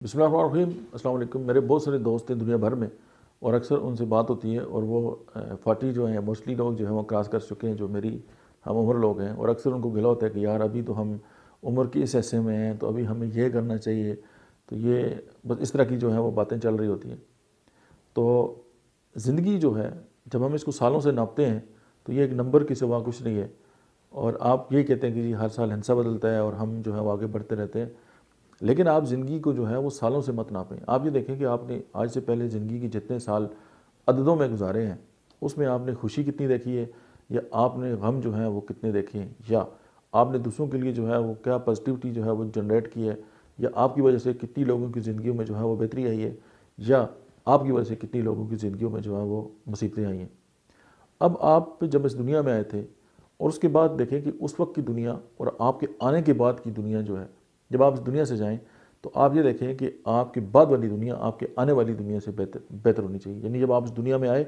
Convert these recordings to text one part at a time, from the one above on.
بسم اللہ الرحمن الرحیم۔ السلام علیکم۔ میرے بہت سارے دوست ہیں دنیا بھر میں، اور اکثر ان سے بات ہوتی ہے، اور وہ 40 جو ہیں موسٹلی لوگ جو ہیں وہ کراس کر چکے ہیں، جو میری ہم عمر لوگ ہیں، اور اکثر ان کو گلا ہوتا ہے کہ یار ابھی تو ہم عمر کی اس حصے میں ہیں، تو ابھی ہمیں یہ کرنا چاہیے، تو یہ بس اس طرح کی جو ہیں وہ باتیں چل رہی ہوتی ہیں۔ تو زندگی جو ہے جب ہم اس کو سالوں سے ناپتے ہیں تو یہ ایک نمبر کی سوا کچھ نہیں ہے، اور آپ یہ کہتے ہیں کہ جی ہر سال ہندسہ بدلتا ہے اور ہم جو ہے وہ آگے بڑھتے رہتے ہیں، لیکن آپ زندگی کو جو ہے وہ سالوں سے مت ناپیں۔ آپ یہ دیکھیں کہ آپ نے آج سے پہلے زندگی کے جتنے سال عددوں میں گزارے ہیں، اس میں آپ نے خوشی کتنی دیکھی ہے، یا آپ نے غم جو ہے وہ کتنے دیکھے ہیں، یا آپ نے دوسروں کے لیے جو ہے وہ کیا پازیٹیوٹی جو ہے وہ جنریٹ کی ہے، یا آپ کی وجہ سے کتنی لوگوں کی زندگیوں میں جو ہے وہ بہتری آئی ہے، یا آپ کی وجہ سے کتنی لوگوں کی زندگیوں میں جو ہے وہ مصیبتیں آئی ہیں۔ اب آپ جب اس دنیا میں آئے تھے، اور اس کے بعد دیکھیں کہ اس وقت کی دنیا اور آپ کے آنے کے بعد کی دنیا جو ہے، جب آپ اس دنیا سے جائیں تو آپ یہ دیکھیں کہ آپ کے بعد والی دنیا آپ کے آنے والی دنیا سے بہتر ہونی چاہیے۔ یعنی جب آپ اس دنیا میں آئے،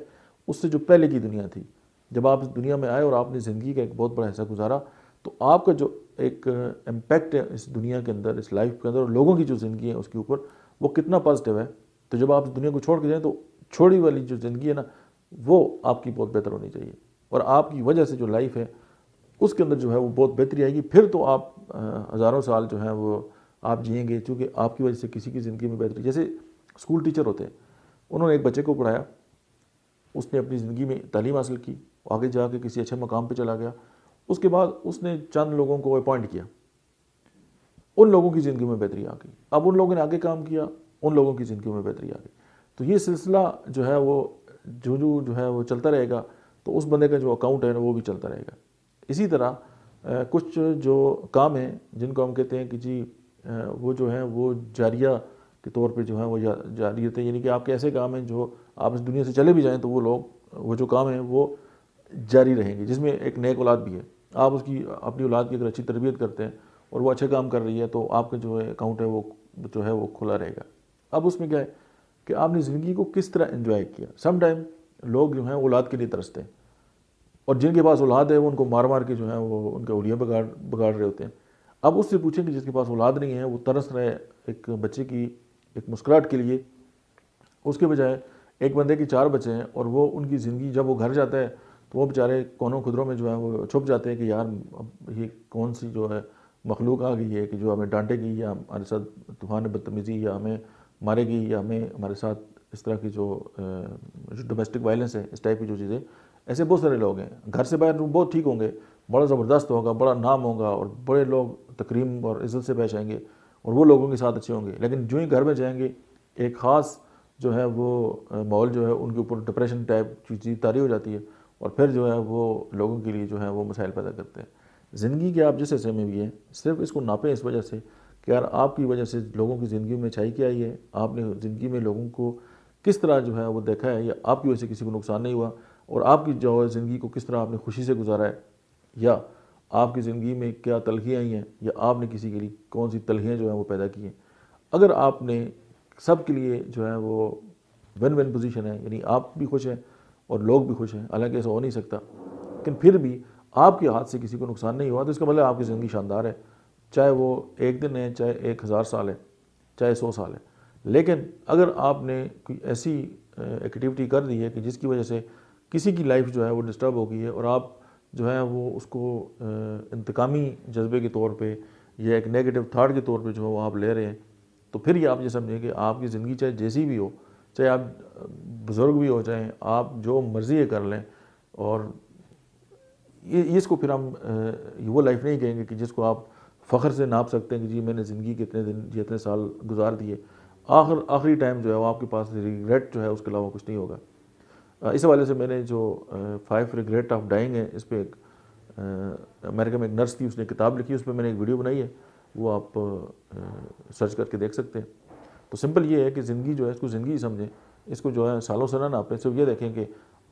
اس سے جو پہلے کی دنیا تھی، جب آپ اس دنیا میں آئے اور آپ نے زندگی کا ایک بہت بڑا حصہ گزارا، تو آپ کا جو ایک امپیکٹ ہے اس دنیا کے اندر، اس لائف کے اندر، اور لوگوں کی جو زندگی ہے اس کے اوپر، وہ کتنا پازیٹیو ہے۔ تو جب آپ اس دنیا کو چھوڑ کے جائیں تو چھوڑی والی جو زندگی ہے نا، وہ آپ کی بہت بہتر ہونی چاہیے، اور آپ کی وجہ سے جو لائف ہے اس کے اندر جو ہے وہ بہت بہتری آئے گی۔ پھر تو آپ ہزاروں سال جو ہیں وہ آپ جئیں گے، چونکہ آپ کی وجہ سے کسی کی زندگی میں بہتری۔ جیسے اسکول ٹیچر ہوتے ہیں، انہوں نے ایک بچے کو پڑھایا، اس نے اپنی زندگی میں تعلیم حاصل کی، آگے جا کے کسی اچھے مقام پہ چلا گیا، اس کے بعد اس نے چند لوگوں کو اپوائنٹ کیا، ان لوگوں کی زندگی میں بہتری آ گئی۔ اب ان لوگوں نے آگے کام کیا، ان لوگوں کی زندگی میں بہتری آ گئی۔ تو یہ سلسلہ جو ہے وہ جو ہے وہ چلتا رہے گا، تو اس بندے کا جو اکاؤنٹ ہے وہ بھی چلتا رہے گا۔ اسی طرح کچھ جو کام ہیں جن کو ہم کہتے ہیں کہ جی وہ جو ہیں وہ جاریہ کے طور پہ جو ہیں وہ جاری ہوتے ہیں، یعنی کہ آپ کے ایسے کام ہیں جو آپ اس دنیا سے چلے بھی جائیں تو وہ جو کام ہیں وہ جاری رہیں گے، جس میں ایک نیک اولاد بھی ہے۔ آپ اس کی اپنی اولاد کی اگر اچھی تربیت کرتے ہیں اور وہ اچھے کام کر رہی ہے، تو آپ کا جو ہے اکاؤنٹ ہے وہ جو ہے وہ کھلا رہے گا۔ اب اس میں کیا ہے کہ آپ نے زندگی کو کس طرح انجوائے کیا۔ سم ٹائم لوگ جو ہیں اولاد کے لیے ترستے ہیں، اور جن کے پاس اولاد ہے وہ ان کو مار مار کے جو ہے وہ ان کا اولیاء بگاڑ رہے ہوتے ہیں۔ اب اس سے پوچھیں کہ جس کے پاس اولاد نہیں ہے وہ ترس رہے ایک بچے کی ایک مسکراہٹ کے لیے، اس کے بجائے ایک بندے کی 4 بچے ہیں، اور وہ ان کی زندگی جب وہ گھر جاتا ہے تو وہ بیچارے کونوں خدروں میں جو ہے وہ چھپ جاتے ہیں کہ یار اب یہ کون سی جو ہے مخلوق آ گئی ہے کہ جو ہمیں ڈانٹے گی، یا ہمارے ساتھ طوفان بدتمیزی، یا ہمیں مارے گی، یا ہمارے ساتھ اس طرح کی جو ڈومیسٹک وائلنس ہے، اس ٹائپ کی جو چیزیں۔ ایسے بہت سارے لوگ ہیں، گھر سے باہر بہت ٹھیک ہوں گے، بڑا زبردست ہوگا، بڑا نام ہوگا، اور بڑے لوگ تکریم اور عزت سے پیش آئیں گے، اور وہ لوگوں کے ساتھ اچھے ہوں گے، لیکن جو ہی گھر میں جائیں گے ایک خاص جو ہے وہ ماحول جو ہے ان کے اوپر ڈپریشن ٹائپ کی چیز طاری ہو جاتی ہے، اور پھر جو ہے وہ لوگوں کے لیے جو ہے وہ مسائل پیدا کرتے ہیں۔ زندگی کے آپ جس حصے میں بھی ہیں، صرف اس کو ناپیں اس وجہ سے کہ یار آپ کی وجہ سے لوگوں کی زندگی میں اچھائی کیا آئی ہے، آپ نے زندگی میں لوگوں کو کس طرح جو ہے وہ دیکھا ہے، یا آپ کی وجہ سے کسی کو نقصان نہیں ہوا، اور آپ کی جو ہے زندگی کو کس طرح آپ نے خوشی سے گزارا ہے، یا آپ کی زندگی میں کیا تلخیاں آئی ہیں، یا آپ نے کسی کے لیے کون سی تلخیاں جو ہیں وہ پیدا کی ہیں۔ اگر آپ نے سب کے لیے جو ہے وہ ون ون پوزیشن ہے، یعنی آپ بھی خوش ہیں اور لوگ بھی خوش ہیں، حالانکہ ایسا ہو نہیں سکتا، لیکن پھر بھی آپ کے ہاتھ سے کسی کو نقصان نہیں ہوا، تو اس کا مطلب آپ کی زندگی شاندار ہے، چاہے وہ 1 دن ہے، چاہے 1000 سال ہے، چاہے 100 سال ہے۔ لیکن اگر آپ نے کوئی ایسی ایکٹیویٹی کر دی ہے کہ جس کی وجہ سے کسی کی لائف جو ہے وہ ڈسٹرب ہو گئی ہے، اور آپ جو ہے وہ اس کو انتقامی جذبے کے طور پہ یا ایک نیگیٹو تھاٹ کے طور پہ جو ہے وہ آپ لے رہے ہیں، تو پھر یہ آپ یہ سمجھیں کہ آپ کی زندگی چاہے جیسی بھی ہو، چاہے آپ بزرگ بھی ہو جائیں، آپ جو مرضی ہے کر لیں، اور یہ اس کو پھر ہم وہ لائف نہیں کہیں گے کہ جس کو آپ فخر سے ناپ سکتے ہیں کہ جی میں نے زندگی کے اتنے دن یا اتنے سال گزار دیے، آخری ٹائم جو ہے وہ آپ کے پاس ریگریٹ جو ہے اس کے علاوہ کچھ نہیں ہوگا۔ اس حوالے سے میں نے جو 5 ریگریٹ آف ڈائنگ ہے، اس پہ ایک امریکہ میں ایک نرس تھی، اس نے کتاب لکھی، اس پہ میں نے ایک ویڈیو بنائی ہے، وہ آپ سرچ کر کے دیکھ سکتے ہیں۔ تو سمپل یہ ہے کہ زندگی جو ہے اس کو زندگی سمجھیں، اس کو جو ہے سالوں سے نہ ناپیں، صرف یہ دیکھیں کہ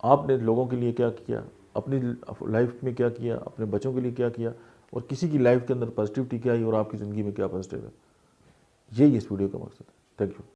آپ نے لوگوں کے لیے کیا کیا، اپنی لائف میں کیا کیا، اپنے بچوں کے لیے کیا کیا، اور کسی کی لائف کے اندر پازیٹیوٹی کیا آئی، اور آپ کی زندگی میں کیا پازیٹیو ہے۔ یہی اس ویڈیو کا مقصد ہے۔ Thank you.